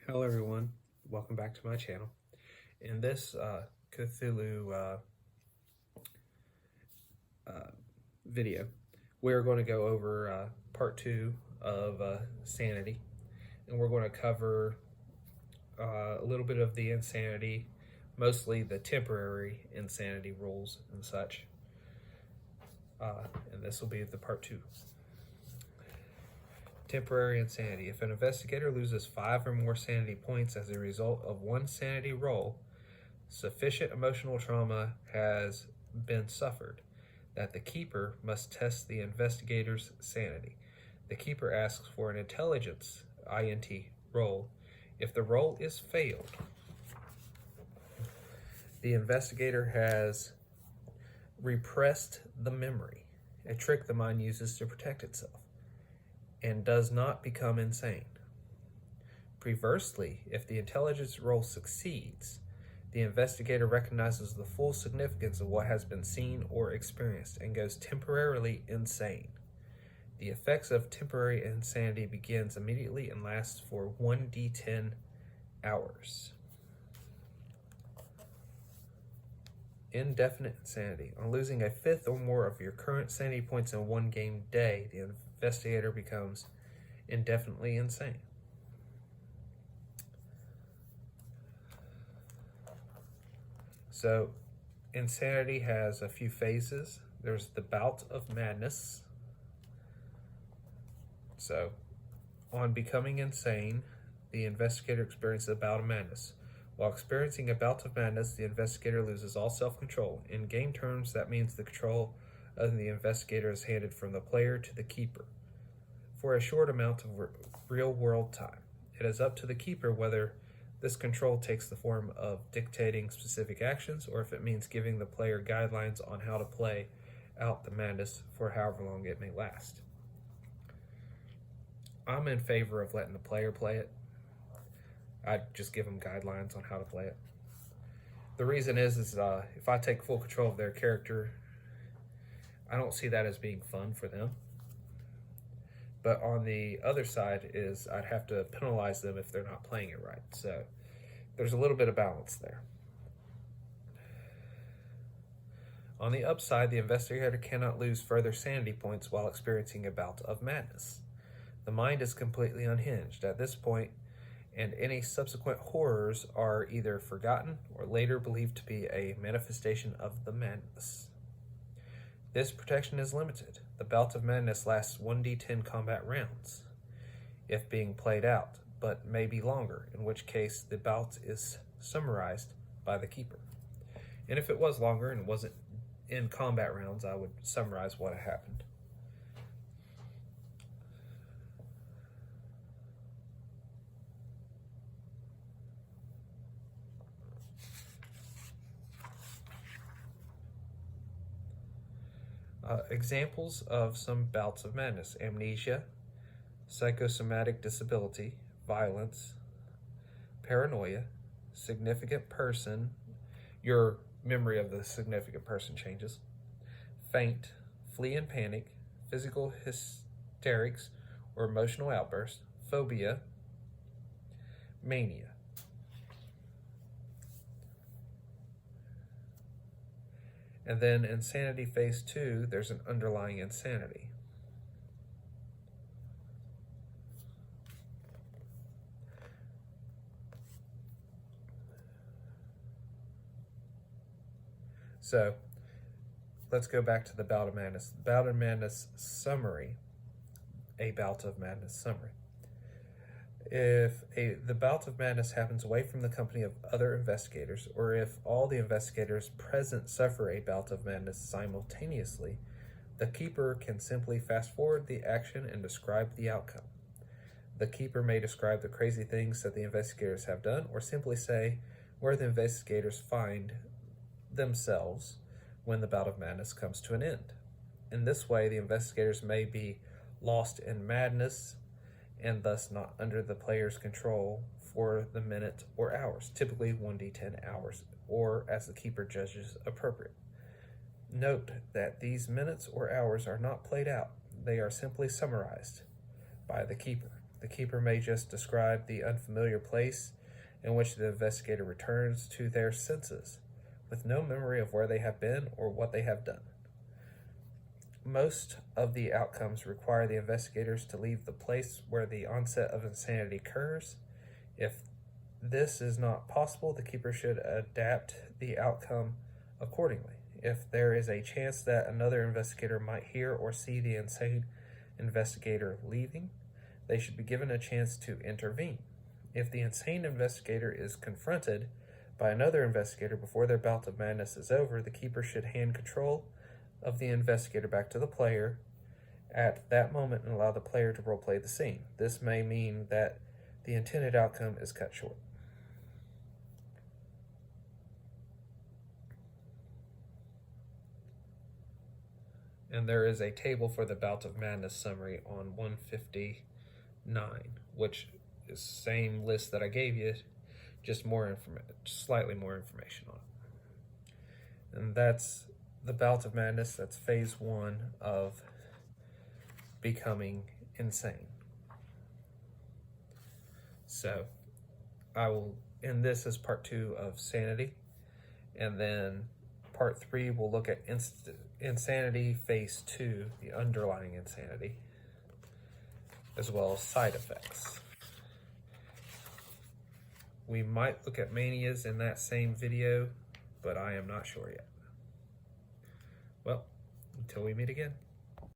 Hello everyone, welcome back to my channel. In this Cthulhu video, we're going to go over part 2 of sanity, and we're going to cover a little bit of the insanity, mostly the temporary insanity rules and such, and this will be the part 2. Temporary insanity. If an investigator loses 5 or more sanity points as a result of one sanity roll, sufficient emotional trauma has been suffered that the keeper must test the investigator's sanity. The keeper asks for an intelligence int roll. If the roll is failed, the investigator has repressed the memory, a trick the mind uses to protect itself, and does not become insane. Perversely, if the intelligence roll succeeds, the investigator recognizes the full significance of what has been seen or experienced and goes temporarily insane. The effects of temporary insanity begins immediately and lasts for 1d10 hours. Indefinite insanity. On losing a fifth or more of your current sanity points in one game day, the investigator becomes indefinitely insane. So, insanity has a few phases. There's the bout of madness. So, on becoming insane, the investigator experiences a bout of madness. While experiencing a bout of madness, the investigator loses all self-control. In game terms, that means the control of the investigator is handed from the player to the keeper for a short amount of real-world time. It is up to the keeper whether this control takes the form of dictating specific actions or if it means giving the player guidelines on how to play out the madness for however long it may last. I'm in favor of letting the player play it. I'd just give them guidelines on how to play it. The reason is if I take full control of their character, I don't see that as being fun for them. But on the other side is I'd have to penalize them if they're not playing it right. So there's a little bit of balance there. On the upside, the investigator cannot lose further sanity points while experiencing a bout of madness. The mind is completely unhinged at this point, and any subsequent horrors are either forgotten or later believed to be a manifestation of the madness. This protection is limited. The bout of madness lasts 1d10 combat rounds, if being played out, but may be longer, in which case the bout is summarized by the keeper. And if it was longer and wasn't in combat rounds, I would summarize what happened. Examples of some bouts of madness: amnesia, psychosomatic disability, violence, paranoia, significant person, your memory of the significant person changes, faint, flee in panic, physical hysterics or emotional outbursts, phobia, mania. And then insanity phase 2, there's an underlying insanity. So let's go back to the bout of madness. The bout of madness summary. A bout of madness summary. If the bout of madness happens away from the company of other investigators, or if all the investigators present suffer a bout of madness simultaneously, the keeper can simply fast forward the action and describe the outcome. The keeper may describe the crazy things that the investigators have done, or simply say where the investigators find themselves when the bout of madness comes to an end. In this way, the investigators may be lost in madness and thus not under the player's control for the minute or hours, typically 1d10 hours, or as the keeper judges appropriate. Note that these minutes or hours are not played out. They are simply summarized by the keeper. The The keeper may just describe the unfamiliar place in which the investigator returns to their senses, with no memory of where they have been or what they have done. Most of the outcomes require the investigators to leave the place where the onset of insanity occurs. If this is not possible, the keeper should adapt the outcome accordingly. If there is a chance that another investigator might hear or see the insane investigator leaving, they should be given a chance to intervene. If the insane investigator is confronted by another investigator before their bout of madness is over, the keeper should hand control of the investigator back to the player at that moment and allow the player to roleplay the scene. This may mean that the intended outcome is cut short. And there is a table for the Bout of Madness summary on 159, which is the same list that I gave you, just slightly more information on it. And that's the Bout of Madness. That's phase 1 of becoming insane. So I will end this as part 2 of sanity, and then part 3 we'll look at insanity phase 2, the underlying insanity, as well as side effects. We might look at manias in that same video, but I am not sure yet. Well, until we meet again.